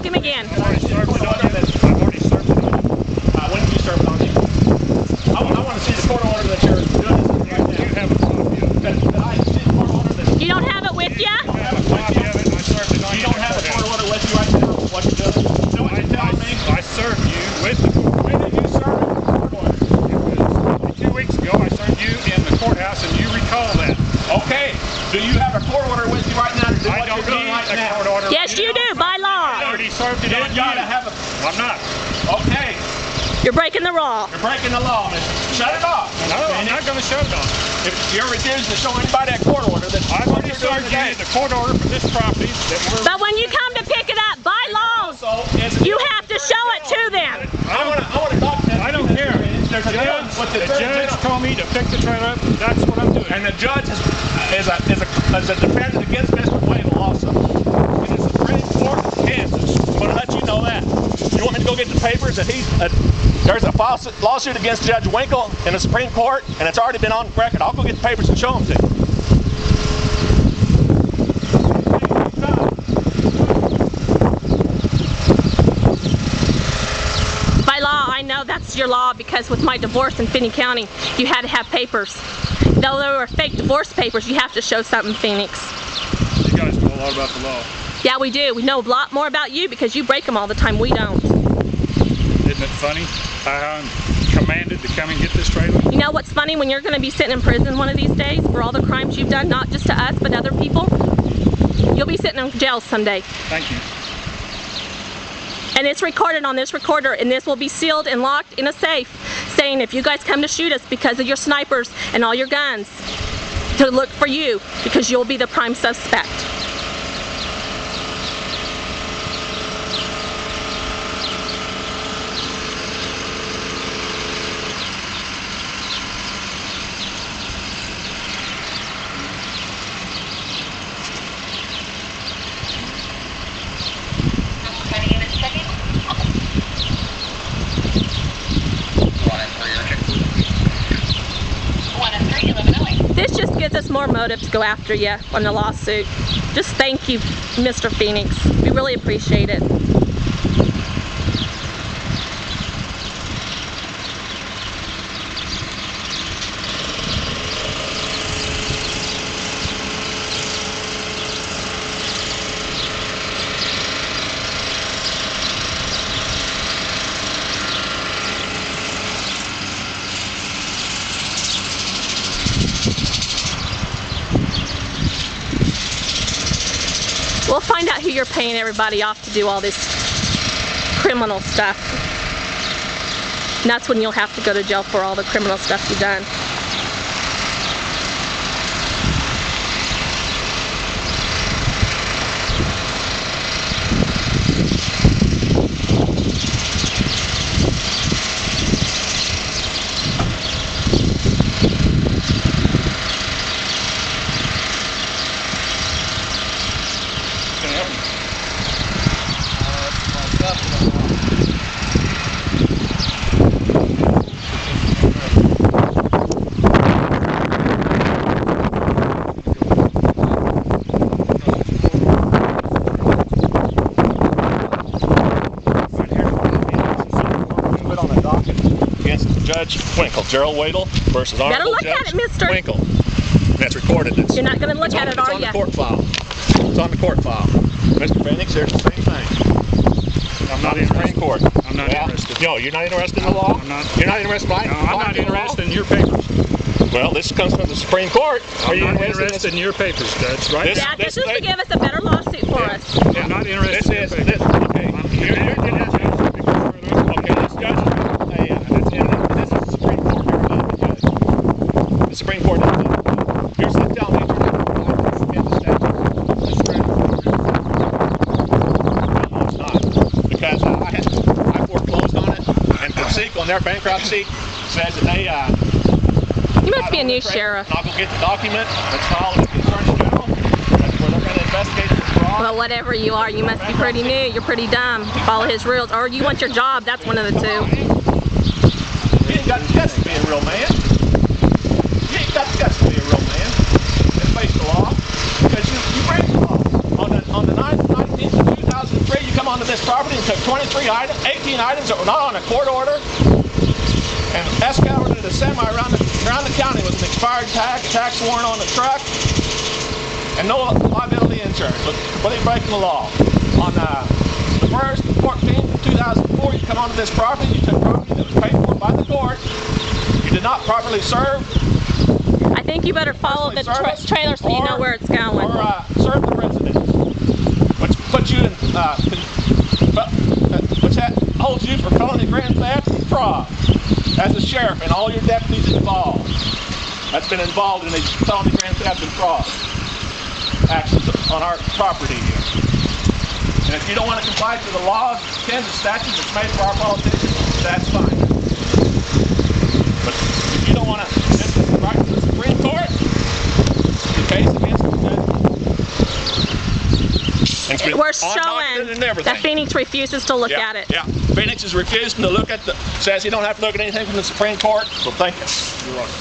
him again. I've already served it on you. When did you serve it on you? I want to see the court order that you're doing right now. You have a copy of it. I see the court order that You don't have it with you? I have a copy of it, and I served it on you. you don't have a court order with you right now. What you're doing? You know what you're telling me? I served you with the court. When did you serve it? Court order. It was 2 weeks ago. I served you in the courthouse, and you recall that. Okay. Do you have a court order with you right now to do I what don't you're doing need right a now? court order. Yes, you do, by I law. already served it You on you. gotta have a. I'm not. Okay. You're breaking the law. You're breaking the law, mister. Shut it off. No, I'm not going to shut it off. If you're refusing to show anybody that court order, then I've already served you the court order for this property that we're... But when you come to pick it up, by law, you have to show it to them. I want to talk to them. I don't care. There's a judge. The judge told me to pick the trailer up, and that's what I'm doing. And the judge is a defendant against Mr. Wayne also. In the Supreme Court of Kansas. I'm going to let you know that. You want me to go get the papers that there's a false lawsuit against Judge Winkle in the Supreme Court, and it's already been on record. I'll go get the papers and show them to you. By law, I know that's your law because with my divorce in Finney County, you had to have papers. Though there were fake divorce papers, you have to show something, Phoenix. You guys know a lot about the law. Yeah, we do. We know a lot more about you because you break them all the time. We don't. Isn't it funny how I'm commanded to come and get this trailer? You know what's funny? When you're going to be sitting in prison one of these days for all the crimes you've done, not just to us, but other people, you'll be sitting in jail someday. Thank you. And it's recorded on this recorder, and this will be sealed and locked in a safe, saying if you guys come to shoot us because of your snipers and all your guns, to look for you because you'll be the prime suspect. This just gives us more motive to go after you on the lawsuit. Just thank you, Mr. Phoenix. We really appreciate it. We'll find out who you're paying everybody off to do all this criminal stuff. And that's when you'll have to go to jail for all the criminal stuff you've done. Judge Winkle, Gerald Wadle versus Honorable Judge Mr. Winkle. That's recorded. You're not going to look at it, are you? It's on the court file. It's on the court file. Mr. Phoenix, there's the same thing. I'm not interested. Supreme Court. I'm not interested. No, you're not interested in the law? I'm not. You're not interested in No, I'm not interested in your papers. Well, this comes from the Supreme Court. I'm not interested in your papers, Judge, right? Yeah, this is to give us a better lawsuit for us. I'm not interested in your papers. Okay. The Supreme Court doesn't. You're still telling me in the statute. No, it's not. Because I foreclosed on it, and Conseco in their bankruptcy says that they You must be a new sheriff. I'll go get the document. Let's file it with the Attorney General. That's where they're going to investigate this fraud. Well, whatever you are, you must be pretty new. You're pretty dumb. Follow his rules, or you want your job. That's one of the two. You ain't got the guts to be a real man. You ain't got the guts to be a real man and face the law because you break the law. On the 9th, 19th of 2003, you come on onto this property and took 18 items that were not on a court order, and escorted a semi around the county with an expired tax warrant on the truck, and no liability insurance, completely breaking the law. On the 1st, 14th, 2004, you come onto this property, you took property that was paid for by the court, you did not properly serve. I think you better follow the trailer so you know where it's going. Or serve the residents, which puts you in, which holds you for felony grand theft and fraud as a sheriff and all your deputies involved. That's been involved in these felony grand theft and fraud actions on our property here. And if you don't want to comply to the laws, Kansas statutes that's made for our politicians, that's fine. But if you don't want to send this right to the Supreme Court, the case against the we're showing that Phoenix refuses to look at it. Yeah, Phoenix is refusing to look at says you don't have to look at anything from the Supreme Court. Well, thank you. You're welcome.